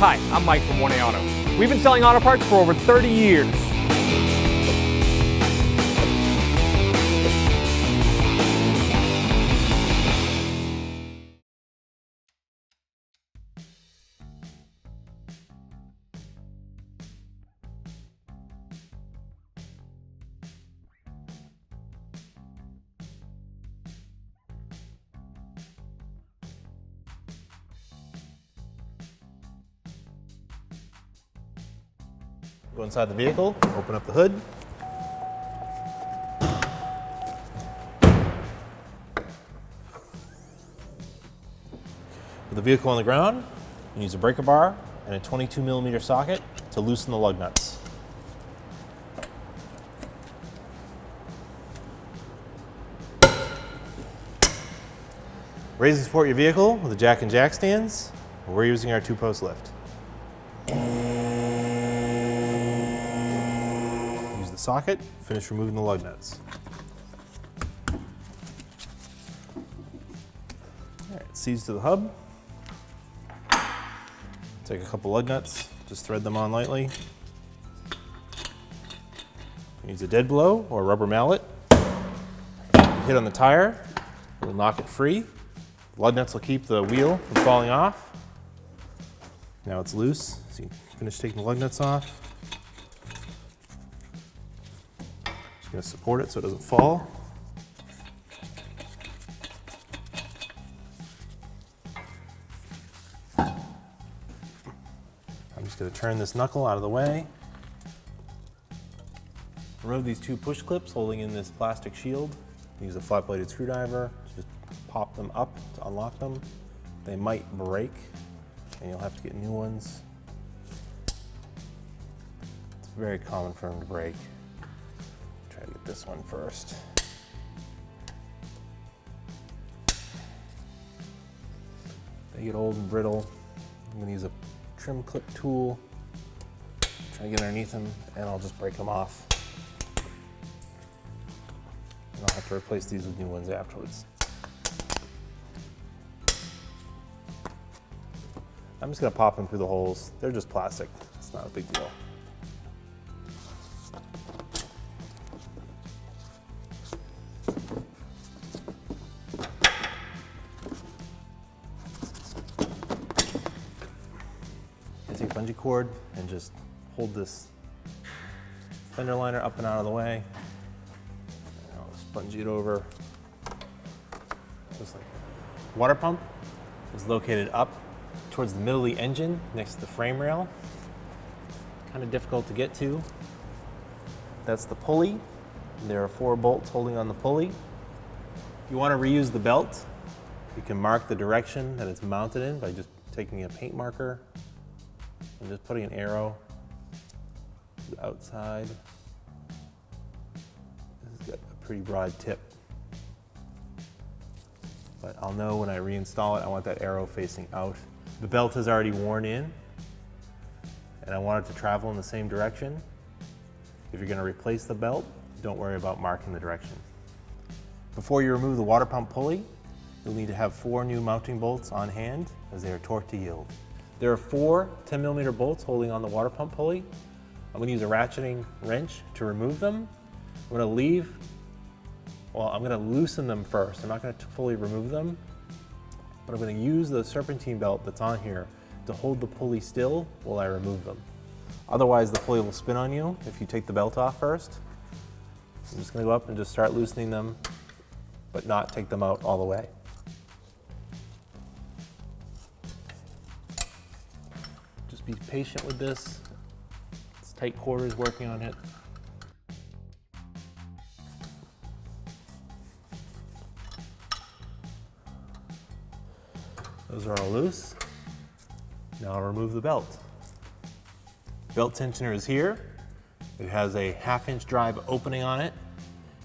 Hi, I'm Mike from 1A Auto. We've been selling auto parts for over 30 years. Go inside the vehicle, open up the hood. With the vehicle on the ground, you use a breaker bar and a 22mm socket to loosen the lug nuts. Raise and support your vehicle with the jack and jack stands. We're using our 2-post lift. Use the socket, finish removing the lug nuts. All right, seats to the hub. Take a couple lug nuts, just thread them on lightly. Use a dead blow or a rubber mallet. Hit on the tire, it'll knock it free. Lug nuts will keep the wheel from falling off. Now it's loose, so you finish taking the lug nuts off. Just gonna support it so it doesn't fall. I'm just gonna turn this knuckle out of the way. Remove these 2 push clips holding in this plastic shield. Use a flat-bladed screwdriver to just pop them up to unlock them. They might break and you'll have to get new ones. It's very common for them to break. Try to get this one first. They get old and brittle. I'm gonna use a trim clip tool, try to get underneath them, and I'll just break them off. And I'll have to replace these with new ones afterwards. I'm just gonna pop them through the holes. They're just plastic, it's not a big deal. I take bungee cord and just hold this fender liner up and out of the way. And I'll just bungee it over. Just like that. Water pump is located up towards the middle of the engine next to the frame rail. Kind of difficult to get to. That's the pulley. There are 4 bolts holding on the pulley. If you want to reuse the belt, you can mark the direction that it's mounted in by just taking a paint marker and just putting an arrow to the outside. This has got a pretty broad tip. But I'll know when I reinstall it, I want that arrow facing out. The belt has already worn in, and I want it to travel in the same direction. If you're gonna replace the belt, don't worry about marking the direction. Before you remove the water pump pulley, you'll need to have 4 new mounting bolts on hand, as they are torqued to yield. There are 4 10mm bolts holding on the water pump pulley. I'm gonna use a ratcheting wrench to remove them. I'm gonna loosen them first. I'm not gonna fully remove them. But I'm going to use the serpentine belt that's on here to hold the pulley still while I remove them. Otherwise, the pulley will spin on you if you take the belt off first. I'm just going to go up and just start loosening them, but not take them out all the way. Just be patient with this. It's tight quarters working on it. Those are all loose. Now I'll remove the belt. Belt tensioner is here. It has a 1/2-inch drive opening on it.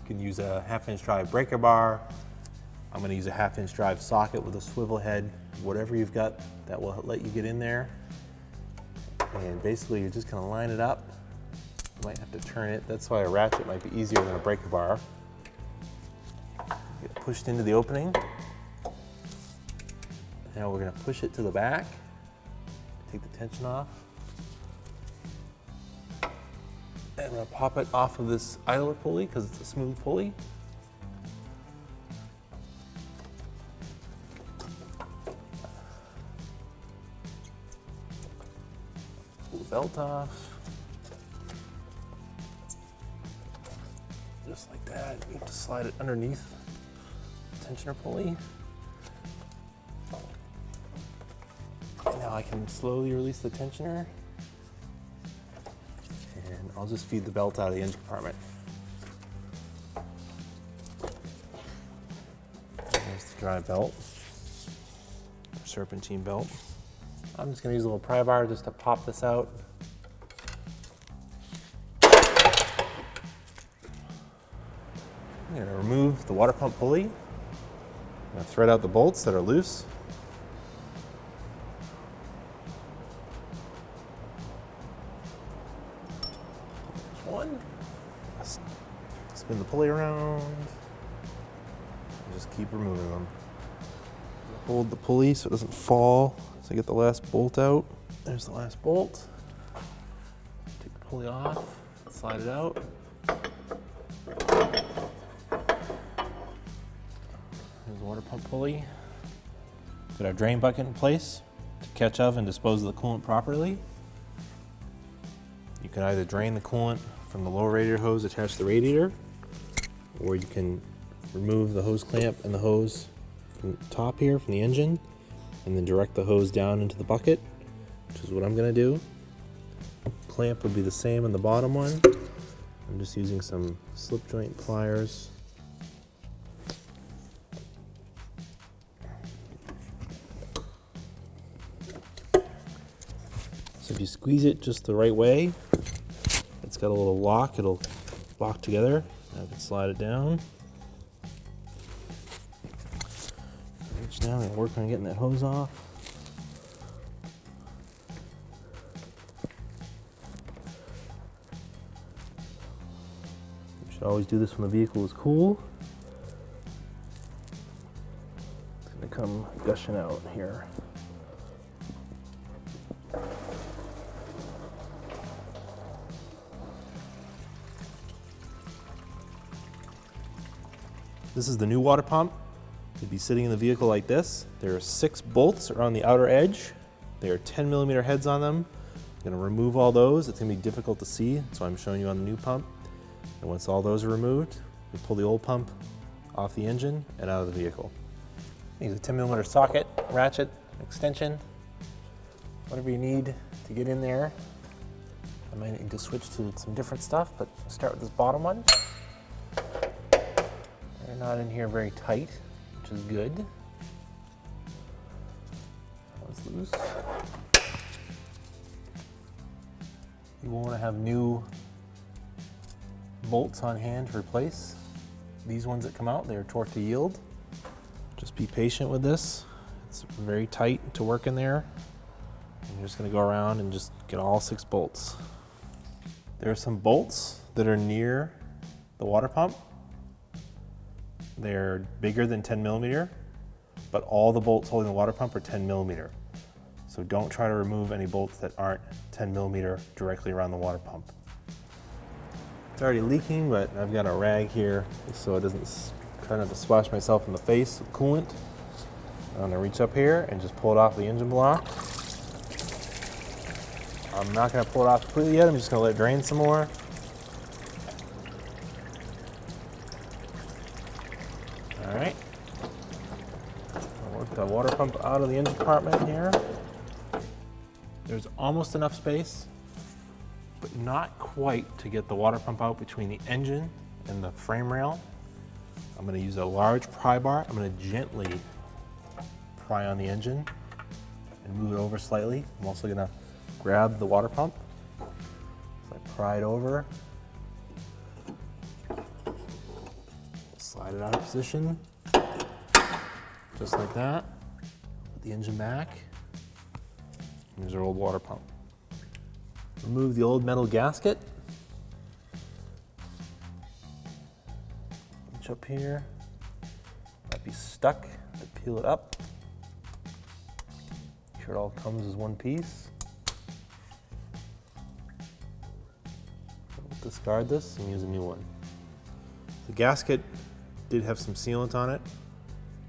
You can use a 1/2-inch drive breaker bar. I'm going to use a 1/2-inch drive socket with a swivel head. Whatever you've got that will let you get in there. And basically you're just going to line it up. You might have to turn it. That's why a ratchet might be easier than a breaker bar. Get pushed into the opening. Now we're going to push it to the back. take the tension off. And I'm gonna pop it off of this idler pulley because it's a smooth pulley. Pull the belt off. Just like that. You have to slide it underneath the tensioner pulley. And now I can slowly release the tensioner. And I'll just feed the belt out of the engine compartment. There's the dry belt, serpentine belt. I'm just gonna use a little pry bar just to pop this out. I'm gonna remove the water pump pulley. I'm gonna thread out the bolts that are loose. There's one. Spin the pulley around. And just keep removing them. Hold the pulley so it doesn't fall as I get the last bolt out. There's the last bolt. Take the pulley off, slide it out. There's the water pump pulley. Got our drain bucket in place to catch of and dispose of the coolant properly. You can either drain the coolant from the lower radiator hose attached to the radiator, or you can remove the hose clamp and the hose from the top here from the engine, and then direct the hose down into the bucket, which is what I'm gonna do. Clamp would be the same on the bottom one. I'm just using some slip joint pliers. So if you squeeze it just the right way, it's got a little lock, it'll lock together. I can slide it down. Reach down and work on getting that hose off. You should always do this when the vehicle is cool. It's gonna come gushing out here. This is the new water pump. It'd be sitting in the vehicle like this. There are 6 bolts around the outer edge. There are 10mm heads on them. I'm gonna remove all those. It's gonna be difficult to see, so I'm showing you on the new pump. And once all those are removed, we pull the old pump off the engine and out of the vehicle. Use a 10mm socket, ratchet, extension, whatever you need to get in there. I might need to switch to some different stuff, but I'll start with this bottom one. They're not in here very tight, which is good. That one's loose. You want to have new bolts on hand to replace these ones that come out. They're torque to yield. Just be patient with this. It's very tight to work in there. And you're just going to go around and just get all 6 bolts. There are some bolts that are near the water pump. They're bigger than 10mm, but all the bolts holding the water pump are 10mm. So don't try to remove any bolts that aren't 10mm directly around the water pump. It's already leaking, but I've got a rag here so it doesn't, try not to splash myself in the face with coolant. I'm gonna reach up here and just pull it off the engine block. I'm not gonna pull it off completely yet, I'm just gonna let it drain some more. All right, I'll work the water pump out of the engine compartment here. There's almost enough space, but not quite to get the water pump out between the engine and the frame rail. I'm gonna use a large pry bar. I'm gonna gently pry on the engine and move it over slightly. I'm also gonna grab the water pump. So I pry it over. Slide it out of position, just like that. Put the engine back. Here's our old water pump. Remove the old metal gasket. Reach up here. Might be stuck. Peel it up. Make sure it all comes as one piece. discard this and use a new one. The gasket did have some sealant on it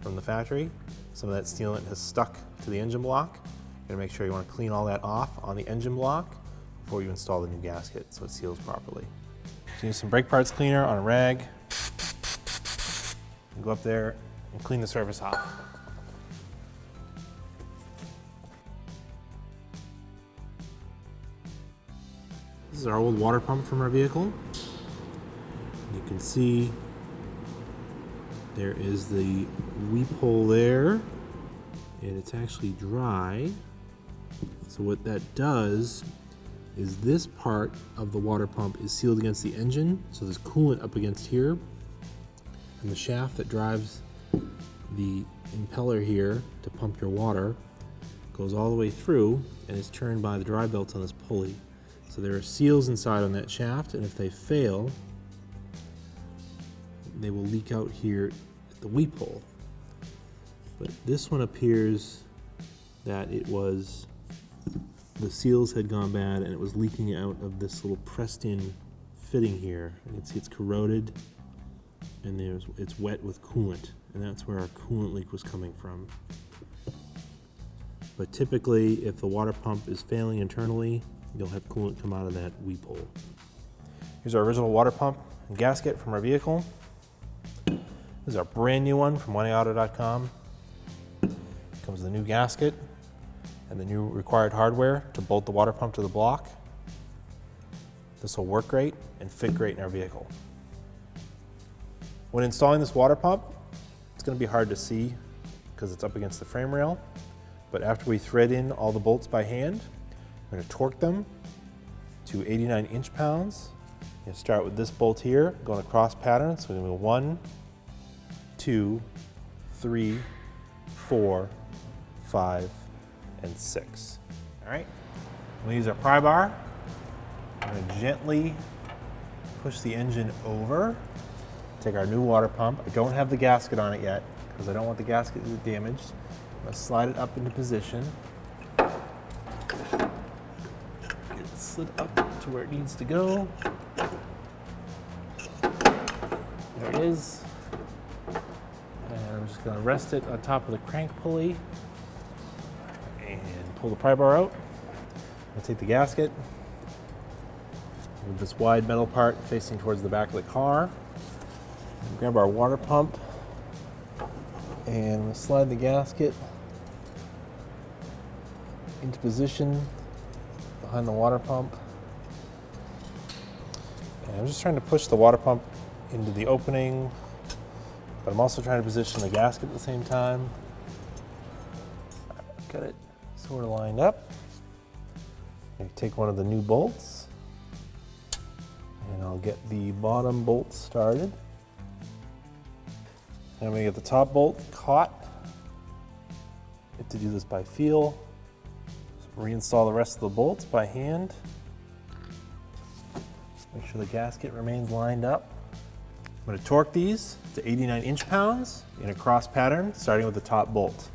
from the factory. Some of that sealant has stuck to the engine block. You're gonna make sure you want to clean all that off on the engine block before you install the new gasket so it seals properly. So use some brake parts cleaner on a rag. And go up there and clean the surface off. This is our old water pump from our vehicle. You can see there is the weep hole there, and it's actually dry. So what that does is this part of the water pump is sealed against the engine, so there's coolant up against here, and the shaft that drives the impeller here to pump your water goes all the way through and is turned by the drive belts on this pulley. So there are seals inside on that shaft, and if they fail, they will leak out here at the weep hole. But this one appears that it was, the seals had gone bad and it was leaking out of this little pressed in fitting here. You can see it's corroded and it's wet with coolant, and that's where our coolant leak was coming from. But typically, if the water pump is failing internally, you'll have coolant come out of that weep hole. Here's our original water pump and gasket from our vehicle. This is our brand new one from AWD.com. Comes with a new gasket and the new required hardware to bolt the water pump to the block. This will work great and fit great in our vehicle. When installing this water pump, it's going to be hard to see because it's up against the frame rail. But after we thread in all the bolts by hand, we're going to torque them to 89 inch-pounds. You start with this bolt here, going across pattern. So we're going to go 1, 2, 3, 4, 5, and 6. All right, we'll use our pry bar. I'm going to gently push the engine over. Take our new water pump. I don't have the gasket on it yet because I don't want the gasket to be damaged. I'm going to slide it up into position. Get it slid up to where it needs to go. There it is. And I'm just going to rest it on top of the crank pulley and pull the pry bar out. I'll take the gasket, move this wide metal part facing towards the back of the car. Grab our water pump and we'll slide the gasket into position behind the water pump. And I'm just trying to push the water pump into the opening, but I'm also trying to position the gasket at the same time. Got it sort of lined up. I take one of the new bolts and I'll get the bottom bolt started. I'm going to get the top bolt caught. You have to do this by feel. So reinstall the rest of the bolts by hand. Make sure the gasket remains lined up. I'm going to torque these to 89 inch-pounds in a cross pattern, starting with the top bolt.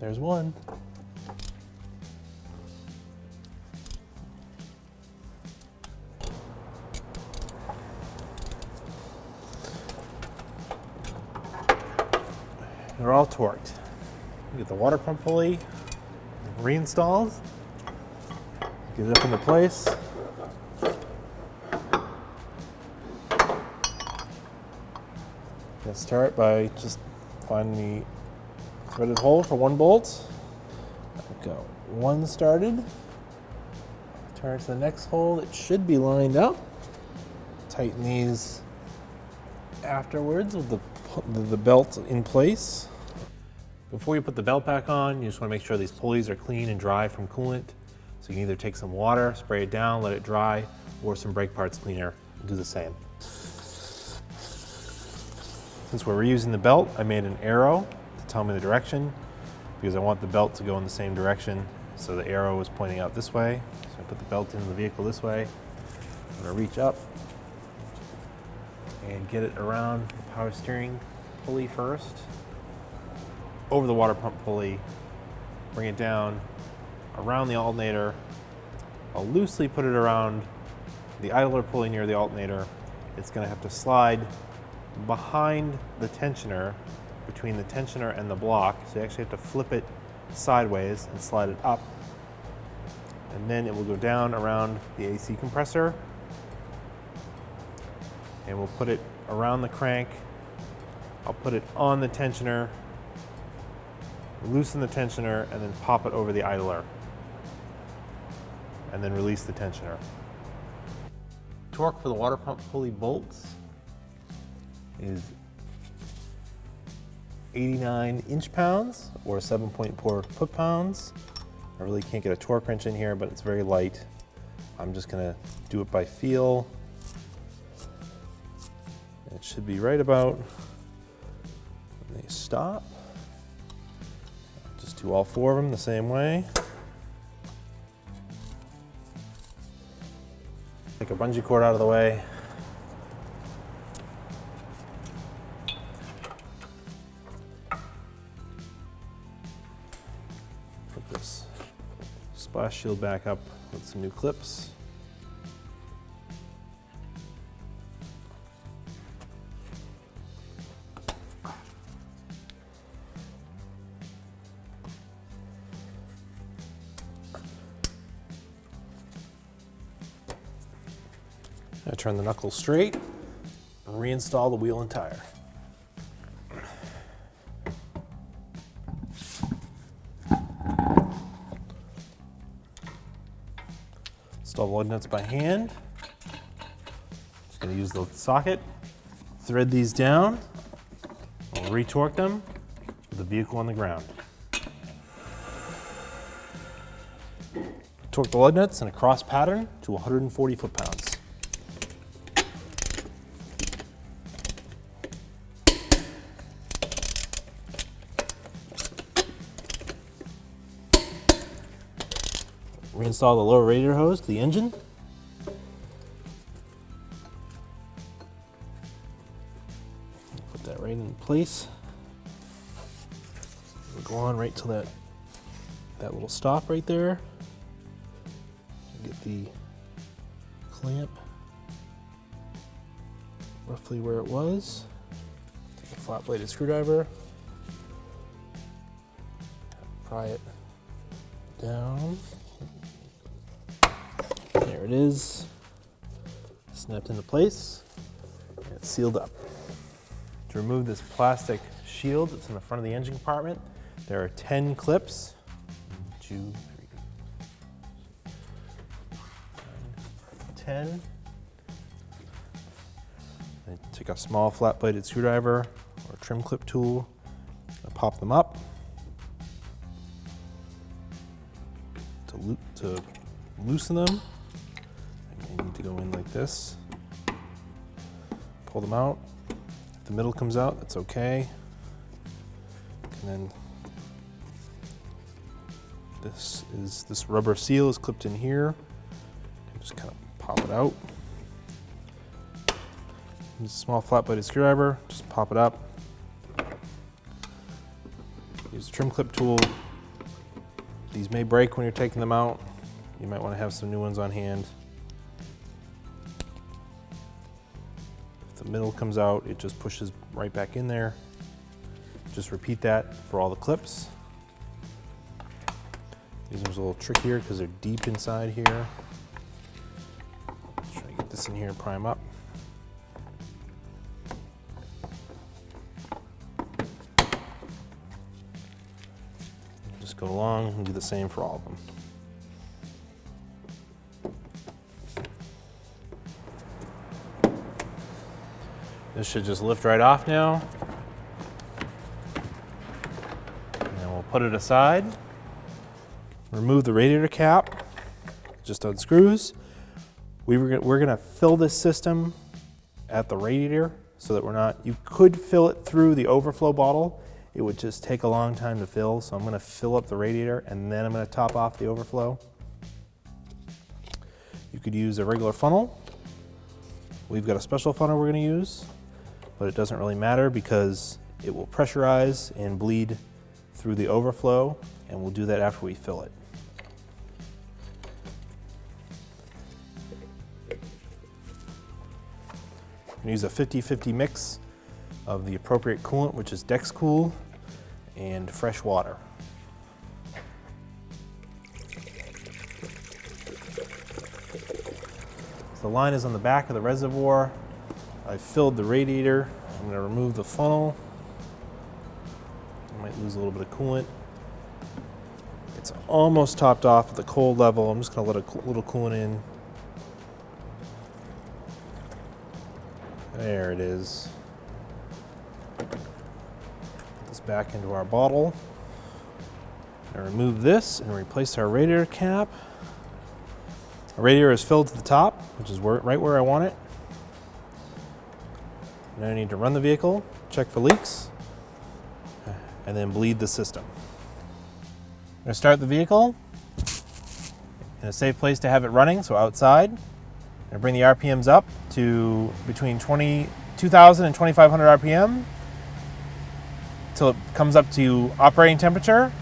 There's one. They're all torqued. Get the water pump pulley reinstalled. Get it up into place. Let's start by just finding the threaded hole for one bolt. I've got one started. Turn to the next hole. It should be lined up. Tighten these afterwards with the belt in place. Before you put the belt back on, you just want to make sure these pulleys are clean and dry from coolant. So you can either take some water, spray it down, let it dry, or some brake parts cleaner and do the same. Since we're reusing the belt, I made an arrow to tell me the direction because I want the belt to go in the same direction. So the arrow is pointing out this way. So I put the belt into the vehicle this way. I'm going to reach up and get it around the power steering pulley first, over the water pump pulley, bring it down around the alternator. I'll loosely put it around the idler pulley near the alternator. It's going to have to slide behind the tensioner, between the tensioner and the block. So you actually have to flip it sideways and slide it up. And then it will go down around the AC compressor. And we'll put it around the crank. I'll put it on the tensioner, loosen the tensioner, and then pop it over the idler. And then release the tensioner. Torque for the water pump pulley bolts is 89 inch-pounds or 7.4 foot-pounds. I really can't get a torque wrench in here, but it's very light. I'm just gonna do it by feel. It should be right about when they stop. Just do all four of them the same way. Take a bungee cord out of the way. Put this splash shield back up with some new clips. I turn the knuckles straight and reinstall the wheel and tire. Install the lug nuts by hand. Just going to use the socket, thread these down, I'll re-torque them with the vehicle on the ground. Torque the lug nuts in a cross pattern to 140 foot-pounds. Reinstall the lower radiator hose to the engine. Put that right in place. We'll go on right till that little stop right there. Get the clamp roughly where it was. Take a flat bladed screwdriver. Pry it down. There it is, snapped into place, and it's sealed up. To remove this plastic shield that's in the front of the engine compartment, there are 10 clips. 1, 2, 3, 10. I take a small flat-bladed screwdriver or a trim clip tool, I pop them up to loosen them. You need to go in like this, pull them out. If the middle comes out, that's okay. And then this rubber seal is clipped in here. You just kind of pop it out. Use a small flat-bladed screwdriver, just pop it up. Use a trim clip tool. These may break when you're taking them out. You might want to have some new ones on hand. If the middle comes out, it just pushes right back in there. Just repeat that for all the clips. These ones are a little trickier because they're deep inside here. Let's try to get this in here and prime up. Just go along and do the same for all of them. This should just lift right off now. And then we'll put it aside. Remove the radiator cap, just unscrews. We're gonna fill this system at the radiator so that you could fill it through the overflow bottle. It would just take a long time to fill, so I'm gonna fill up the radiator and then I'm gonna top off the overflow. You could use a regular funnel. We've got a special funnel we're gonna use, but it doesn't really matter because it will pressurize and bleed through the overflow, and we'll do that after we fill it. I'm going to use a 50-50 mix of the appropriate coolant, which is Dexcool, and fresh water. So the line is on the back of the reservoir. I've filled the radiator. I'm going to remove the funnel. I might lose a little bit of coolant. It's almost topped off at the cold level. I'm just going to let a little coolant in. There it is. Put this back into our bottle. I remove this and replace our radiator cap. Our radiator is filled to the top, which is right where I want it. Now I need to run the vehicle, check for leaks, and then bleed the system. I'm going to start the vehicle in a safe place to have it running, so outside. I bring the RPMs up to between 2,000 and 2,500 RPM until it comes up to operating temperature.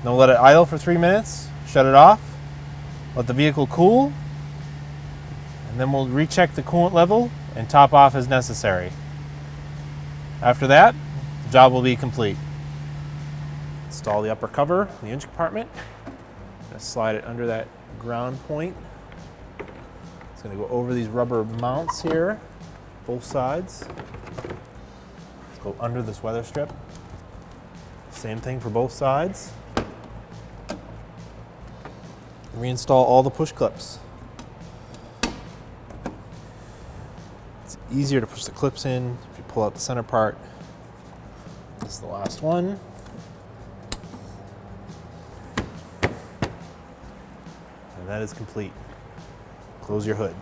Then we'll let it idle for 3 minutes, shut it off, let the vehicle cool, and then we'll recheck the coolant level and top off as necessary. After that, the job will be complete. Install the upper cover in the engine compartment. I'm going to slide it under that ground point. It's going to go over these rubber mounts here, both sides. Let's go under this weather strip. Same thing for both sides. Reinstall all the push clips. It's easier to push the clips in if you pull out the center part. This is the last one. And that is complete. Close your hood.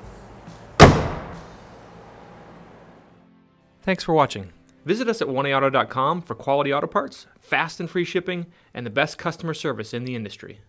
Thanks for watching. Visit us at oneauto.com for quality auto parts, fast and free shipping, and the best customer service in the industry.